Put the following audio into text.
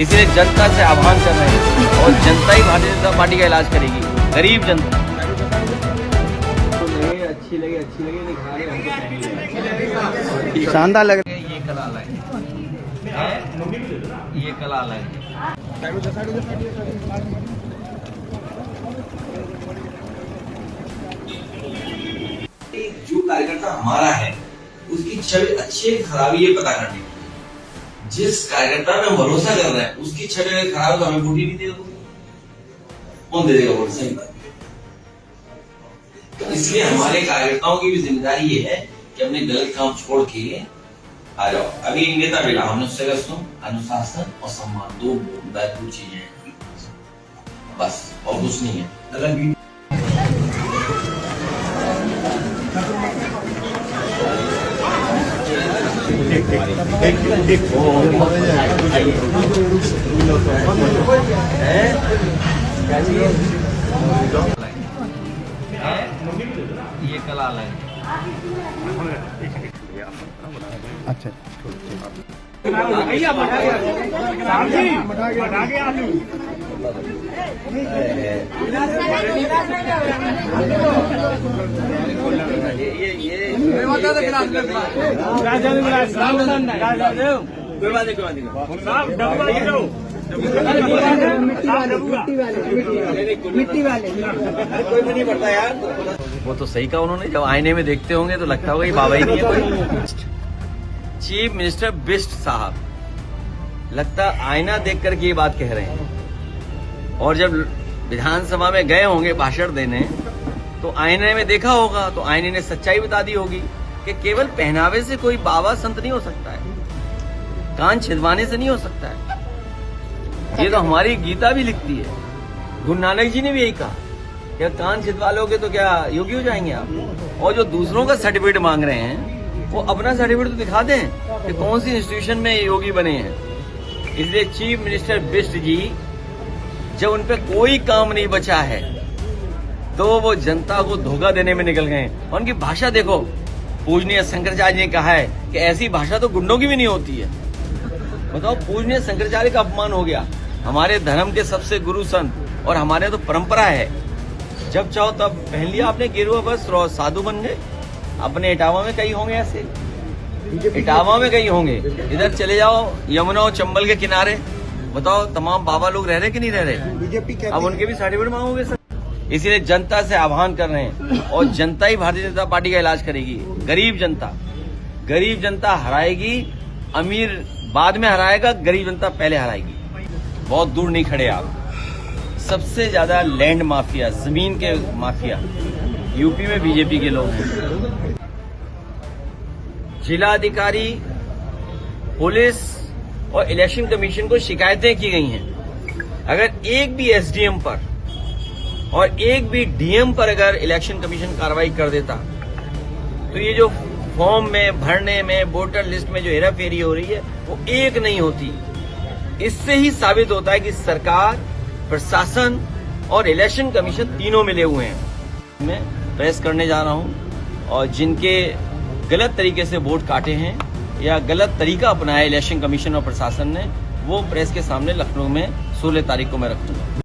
इसलिए जनता से आह्वान कर रहे हैं और जनता ही भारतीय जनता पार्टी का इलाज करेगी, गरीब जनता। अच्छी लगे शानदार लग रहा है। ये कला अलग है, ये कला अलग है। जो कार्यकर्ता हमारा है उसकी छवि अच्छी है खराब ये पता करने की। जिस कार्यकर्ता में भरोसा कर रहे हैं उसकी छवि अगर खराब तो हमें वोट ही नहीं देगा, कौन दे देगा वोट? सही बात। तो इसलिए हमारे कार्यकर्ताओं की भी जिम्मेदारी ये है कि अपने गलत काम छोड़ के आ जाओ। अभी नेता मिला हमने उससे अनुशासन और सम्मान, दो महत्वपूर्ण चीजें हैं बस, और कुछ नहीं है। ये कला अलग है। अच्छा मिट्टी वाले कोई भी नहीं पड़ता यार। वो तो सही कहा उन्होंने, जब आईने में देखते होंगे तो लगता होगा ये बाबा ही नहीं है कोई। चीफ मिनिस्टर बिष्ट साहब लगता आईना देख करके ये बात कह रहे हैं, और जब विधानसभा में गए होंगे भाषण देने तो आईने में देखा होगा तो आईने ने सच्चाई बता दी होगी कि केवल पहनावे से कोई बाबा संत नहीं हो सकता है, कान छिदवाने से नहीं हो सकता है। ये तो हमारी गीता भी लिखती है, गुरु नानक जी ने भी यही कहा कि कान छिदवा लोगे तो क्या योगी हो जाएंगे आप। और जो दूसरों का सर्टिफिकेट मांग रहे हैं वो अपना सर्टिफिकेट तो दिखा दें कि कौन सी इंस्टीट्यूशन में योगी बने हैं। इसलिए चीफ मिनिस्टर बिष्ट जी जब उन पे कोई काम नहीं बचा है तो वो जनता को धोखा देने में निकल गए। और उनकी भाषा देखो, पूजनीय शंकराचार्य ने कहा है कि ऐसी भाषा तो गुंडों की भी नहीं होती है। बताओ, पूजनीय शंकराचार्य का अपमान हो गया, हमारे धर्म के सबसे गुरु संत, और हमारे तो परंपरा है जब चाहो तब पहन लिया आपने गेरुआ वस्त्र और साधु बन गए। अपने इटावा में कहीं होंगे ऐसे, इटावा में कहीं होंगे, इधर चले जाओ यमुना और चंबल के किनारे, बताओ तमाम बाबा लोग रह रहे कि नहीं रह रहे। अब उनके भी सर्टिफिकेट मांगोगे सर। इसीलिए जनता से आह्वान कर रहे हैं और जनता ही भारतीय जनता पार्टी का इलाज करेगी, गरीब जनता हराएगी। अमीर बाद में हराएगा, गरीब जनता पहले हराएगी। बहुत दूर नहीं खड़े आप। सबसे ज्यादा लैंड माफिया, जमीन के माफिया यूपी में बीजेपी के लोग हैं। जिलाधिकारी, पुलिस और इलेक्शन कमीशन को शिकायतें की गई हैं। अगर एक भी एसडीएम पर और एक भी डीएम पर अगर इलेक्शन कमीशन कार्रवाई कर देता तो ये जो फॉर्म में भरने में, वोटर लिस्ट में जो हेराफेरी हो रही है वो एक नहीं होती। इससे ही साबित होता है कि सरकार, प्रशासन और इलेक्शन कमीशन तीनों मिले हुए हैं। मैं प्रेस करने जा रहा हूं और जिनके गलत तरीके से वोट काटे हैं या गलत तरीका अपनाया इलेक्शन कमीशन और प्रशासन ने, वो प्रेस के सामने लखनऊ में 16 तारीख को मैं रखूंगा।